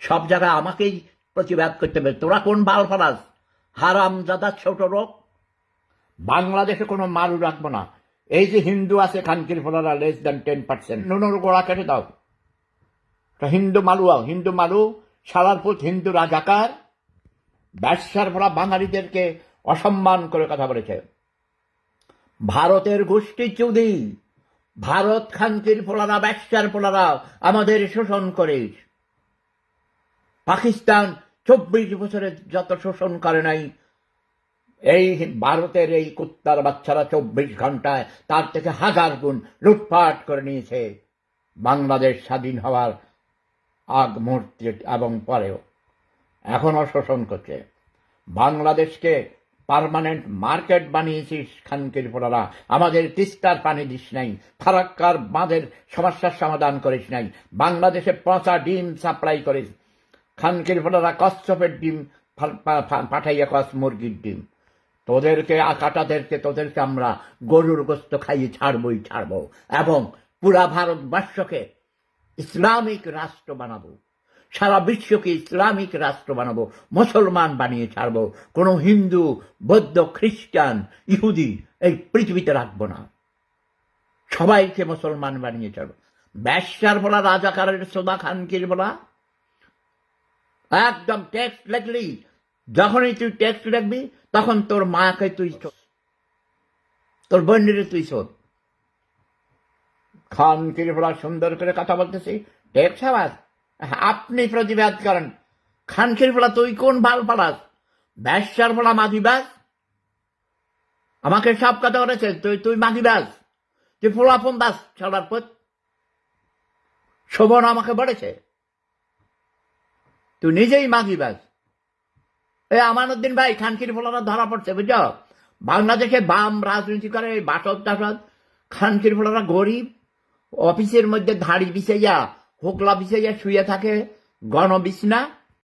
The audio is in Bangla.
সব জায়গায় আমাকেই প্রতিবাদ করতে হবে। তোরা কোন বাল ফালাস হারামজাদা ছোট লোক। বাংলাদেশে কোনো মারু রাখবো না। এই যে হিন্দু আছে খানকির ফলারা লেস দেন 10%, নুনুর গোড়া কেটে দাও। হিন্দু মালুয়াও, হিন্দু মালু সালারপুত হিন্দু রাজাকার ব্যবসার ফলা বাঙালিদেরকে অসম্মান করে কথা বলেছে। ভারতের গোষ্ঠী চুদি, ভারত খানকির ফোলারা ব্যবসার ফোলারা আমাদের শোষণ করে। পাকিস্তান 24 বছরে যত শোষণ করে নাই, এই ভারতের এই কুত্তার বাচ্চারা 24 ঘন্টায় তার থেকে 1000 গুণ লুটপাট করে নিয়েছে বাংলাদেশ স্বাধীন হওয়ার আগ মুহূর্তে এবং পরেও এখনো শোষণ করছে। বাংলাদেশকে পার্মানেন্ট মার্কেট বানিয়েছিস খানকির ফোলারা। আমাদের তিস্তার পানি দিস নাই, ফারাক্কার বাঁধের সমস্যার সমাধান করিস নাই, বাংলাদেশে পচা ডিম সাপ্লাই করিস। খানকির ফোলারা কচ্ছপের ডিম পাঠাইয়া কস মুরগির ডিম। তোদেরকে আমরা গরুর গোস্ত খাইয়ে ছাড়বই ছাড়বো, এবং পুরা ভারতবর্ষকে ইসলামিক রাষ্ট্র বানাবো, সারা বিশ্বকে ইসলামিক রাষ্ট্র বানাবো, মুসলমান বানিয়ে ছাড়বো। কোনো হিন্দু, বৌদ্ধ, খ্রিস্টান, ইহুদি এই পৃথিবীতে রাখবো না, সবাইকে মুসলমান বানিয়ে ছাড়বো। ব্যবসার বলা রাজাকারের সোদা খানকির বলা একদম টেক্সট লিখলি, যখনই তুই টেক্সট লিখবি তখন তোর মাকে তুই, তোর বোনের তুই শোধ। খানকির বলা সুন্দর করে কথা বলতেছি, টেক্সট আওয়াজ আপনি প্রতিবাদ করেন। খানকির ফোলা তুই কোন ভাল পালাস? ব্যবসার ফোলা মাঝিবাজ, আমাকে সব কথা বলেছে তুই মাঝিবাজ, তুই ফোলাফোন দাস ছড়ার পথ। শোভন আমাকে বলেছে তুই নিজেই মাঝিবাজ। এই আমানুদ্দিন ভাই খানকির ফোলারা ধরা পড়ছে, বুঝছ? বাংলাদেশে বাম রাজনীতি করে বাসদ টাসদ। খানকির ফোলারা গরিব, অফিসের মধ্যে ধাড়ি বিছাইয়া হোকলা বিছাইয়া শুয়ে থাকে, গণবিছনা।